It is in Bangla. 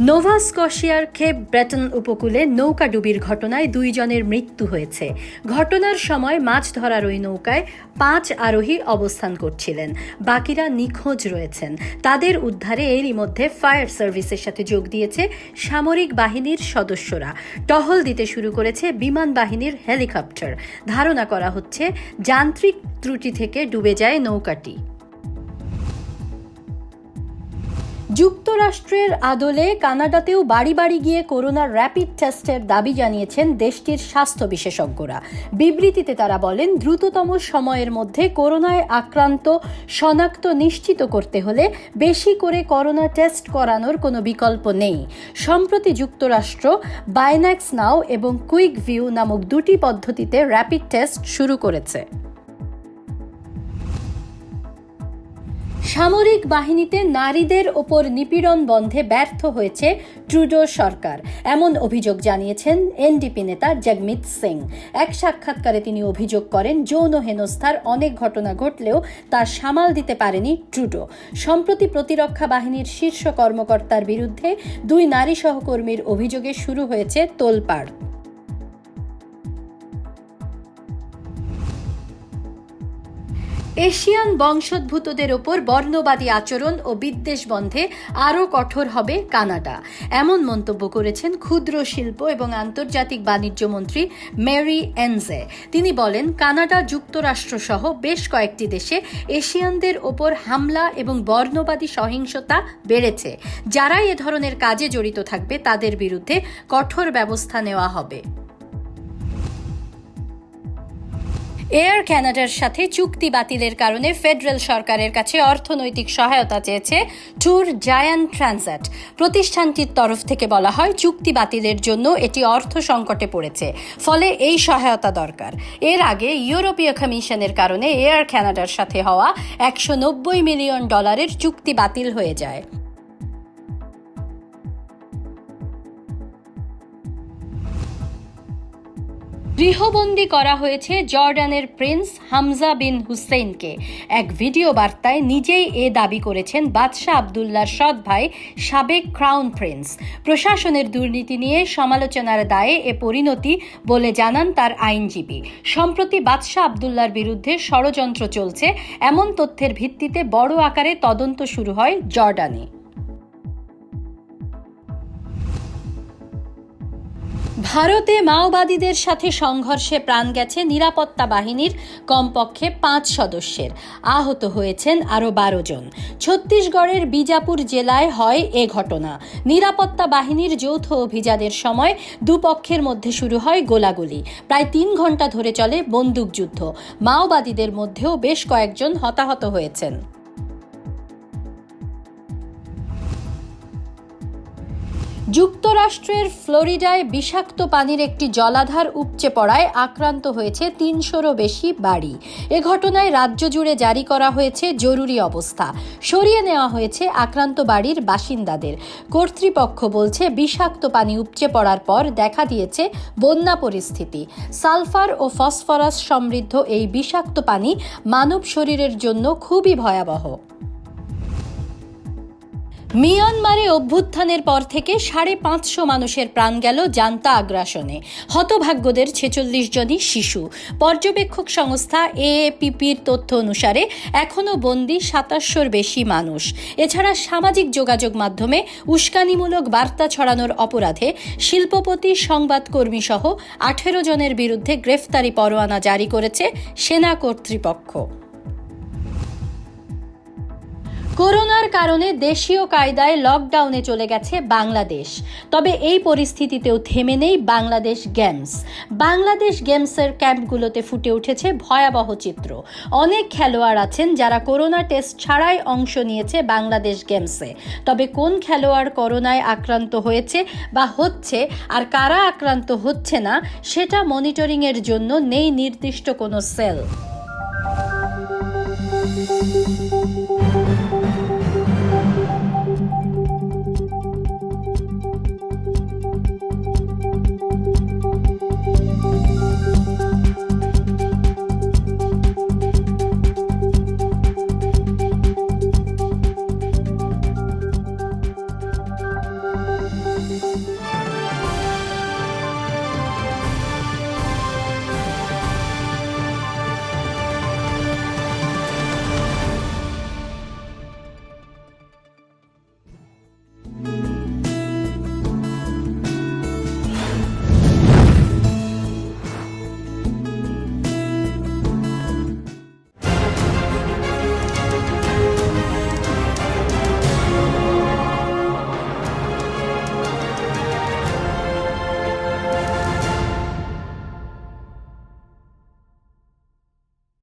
নোভা স্কশিয়ার কেপ ব্রেটন উপকূলে নৌকাডুবির ঘটনায় 2 জনের মৃত্যু হয়েছে। ঘটনার সময় মাছ ধরার ওই নৌকায় 5 আরোহী অবস্থান করছিলেন, বাকিরা নিখোঁজ রয়েছেন। তাদের উদ্ধারে এরই মধ্যে ফায়ার সার্ভিসের সাথে যোগ দিয়েছে সামরিক বাহিনীর সদস্যরা। টহল দিতে শুরু করেছে বিমান বাহিনীর হেলিকপ্টার। ধারণা করা হচ্ছে যান্ত্রিক ত্রুটি থেকে ডুবে যায় নৌকাটি। যুক্তরাষ্ট্রের আদলে কানাডাতেও বাড়ি বাড়ি গিয়ে করোনার র্যাপিড টেস্টের দাবি জানিয়েছেন দেশটির স্বাস্থ্য বিশেষজ্ঞরা। বিবৃতিতে তারা বলেন, দ্রুততম সময়ের মধ্যে করোনায় আক্রান্ত শনাক্ত নিশ্চিত করতে হলে বেশি করে করোনা টেস্ট করানোর কোনো বিকল্প নেই। সম্প্রতি যুক্তরাষ্ট্র বাইন্যাক্স নাও এবং কুইক ভিউ নামক 2টি পদ্ধতিতে র্যাপিড টেস্ট শুরু করেছে। সামরিক বাহিনীতে নারীদের ওপর নিপীড়ন বন্ধে ব্যর্থ হয়েছে ট্রুডো সরকার, এমন অভিযোগ জানিয়েছেন এনডিপি নেতা জগমিত সিং। এক সাক্ষাৎকারে তিনি অভিযোগ করেন, যৌন হেনস্থার অনেক ঘটনা ঘটলেও তা সামাল দিতে পারেনি ট্রুডো। সম্প্রতি প্রতিরক্ষা বাহিনীর শীর্ষ কর্মকর্তার বিরুদ্ধে 2 নারী সহকর্মীর অভিযোগে শুরু হয়েছে তোলপাড়। এশিয়ান বংশোদ্ভূতদের ওপর বর্ণবাদী আচরণ ও বিদ্বেষ বন্ধে আরও কঠোর হবে কানাডা, এমন মন্তব্য করেছেন ক্ষুদ্র শিল্প এবং আন্তর্জাতিক বাণিজ্য মন্ত্রী মেরি এনজে। তিনি বলেন, কানাডা যুক্তরাষ্ট্র সহ বেশ কয়েকটি দেশে এশিয়ানদের ওপর হামলা এবং বর্ণবাদী সহিংসতা বেড়েছে। যারাই এ ধরনের কাজে জড়িত থাকবে তাদের বিরুদ্ধে কঠোর ব্যবস্থা নেওয়া হবে। এয়ার কানাডার সাথে চুক্তি বাতিলের কারণে ফেডারেল সরকারের কাছে অর্থনৈতিক সহায়তা চেয়েছে ট্যুর জায়ান্ট ট্রানজিট। প্রতিষ্ঠানটির তরফ থেকে বলা হয়, চুক্তি বাতিলের জন্য এটি অর্থ সংকটে পড়েছে, ফলে এই সহায়তা দরকার। এর আগে ইউরোপীয় কমিশনের কারণে এয়ার কানাডার সাথে হওয়া $190 মিলিয়ন চুক্তি বাতিল হয়ে যায়। গৃহবন্দী করা হয়েছে জর্ডানের প্রিন্স হামজা বিন হুসেইনকে। এক ভিডিও বার্তায় নিজেই এ দাবি করেছেন বাদশাহ আবদুল্লাহর সৎ ভাই সাবেক ক্রাউন প্রিন্স। প্রশাসনের দুর্নীতি নিয়ে সমালোচনার দায়ে এ পরিণতি বলে জানান তার আইনজীবী। সম্প্রতি বাদশাহ আবদুল্লাহর বিরুদ্ধে ষড়যন্ত্র চলছে, এমন তথ্যের ভিত্তিতে বড় আকারে তদন্ত শুরু হয় জর্ডানে। ভারতে মাওবাদীদের সাথে সংঘর্ষে প্রাণ গেছে নিরাপত্তা বাহিনীর কমপক্ষে 5 সদস্যের, আহত হয়েছেন আরও 12 জন। ছত্তিশগড়ের বিজাপুর জেলায় হয় এ ঘটনা। নিরাপত্তা বাহিনীর যৌথ অভিযানের সময় দুপক্ষের মধ্যে শুরু হয় গোলাগুলি। প্রায় 3 ঘন্টা ধরে চলে বন্দুকযুদ্ধ। মাওবাদীদের মধ্যেও বেশ কয়েকজন হতাহত হয়েছেন। যুক্তরাষ্ট্রের ফ্লোরিডায় বিষাক্ত পানির একটি জলাধার উপচে পড়ায় আক্রান্ত হয়েছে 300-রও বেশি বাড়ি। এ ঘটনায় রাজ্য জুড়ে জারি করা হয়েছে জরুরি অবস্থা। সরিয়ে নেওয়া হয়েছে আক্রান্ত বাড়ির বাসিন্দাদের। কর্তৃপক্ষ বলছে, বিষাক্ত পানি উপচে পড়ার পর দেখা দিয়েছে বন্যা পরিস্থিতি। সালফার ও ফসফরাস সমৃদ্ধ এই বিষাক্ত পানি মানব শরীরের জন্য খুবই ভয়াবহ। মিয়ানমারে অভ্যুত্থানের পর থেকে 550 মানুষের প্রাণ গেল জান্তা আগ্রাসনে। হতভাগ্যদের 46 জনই শিশু। পর্যবেক্ষক সংস্থা এএপিপির তথ্য অনুসারে এখনও বন্দী 2700-র বেশি মানুষ। এছাড়া সামাজিক যোগাযোগ মাধ্যমে উস্কানিমূলক বার্তা ছড়ানোর অপরাধে শিল্পপতি, সংবাদকর্মী সহ 18 জনের বিরুদ্ধে গ্রেফতারি পরোয়ানা জারি করেছে সেনা কর্তৃপক্ষ। করোনার কারণে দেশীয় কায়দায় লকডাউনে চলে গেছে বাংলাদেশ। তবে এই পরিস্থিতিতেও থেমে নেই বাংলাদেশ গেমস। বাংলাদেশ গেমসের ক্যাম্পগুলোতে ফুটে উঠেছে ভয়াবহ চিত্র। অনেক খেলোয়াড় আছেন যারা করোনা টেস্ট ছাড়াই অংশ নিয়েছে বাংলাদেশ গেমসে। তবে কোন খেলোয়াড় করোনায় আক্রান্ত হয়েছে বা হচ্ছে আর কারা আক্রান্ত হচ্ছে না, সেটা মনিটরিংয়ের জন্য নেই নির্দিষ্ট কোনো সেল।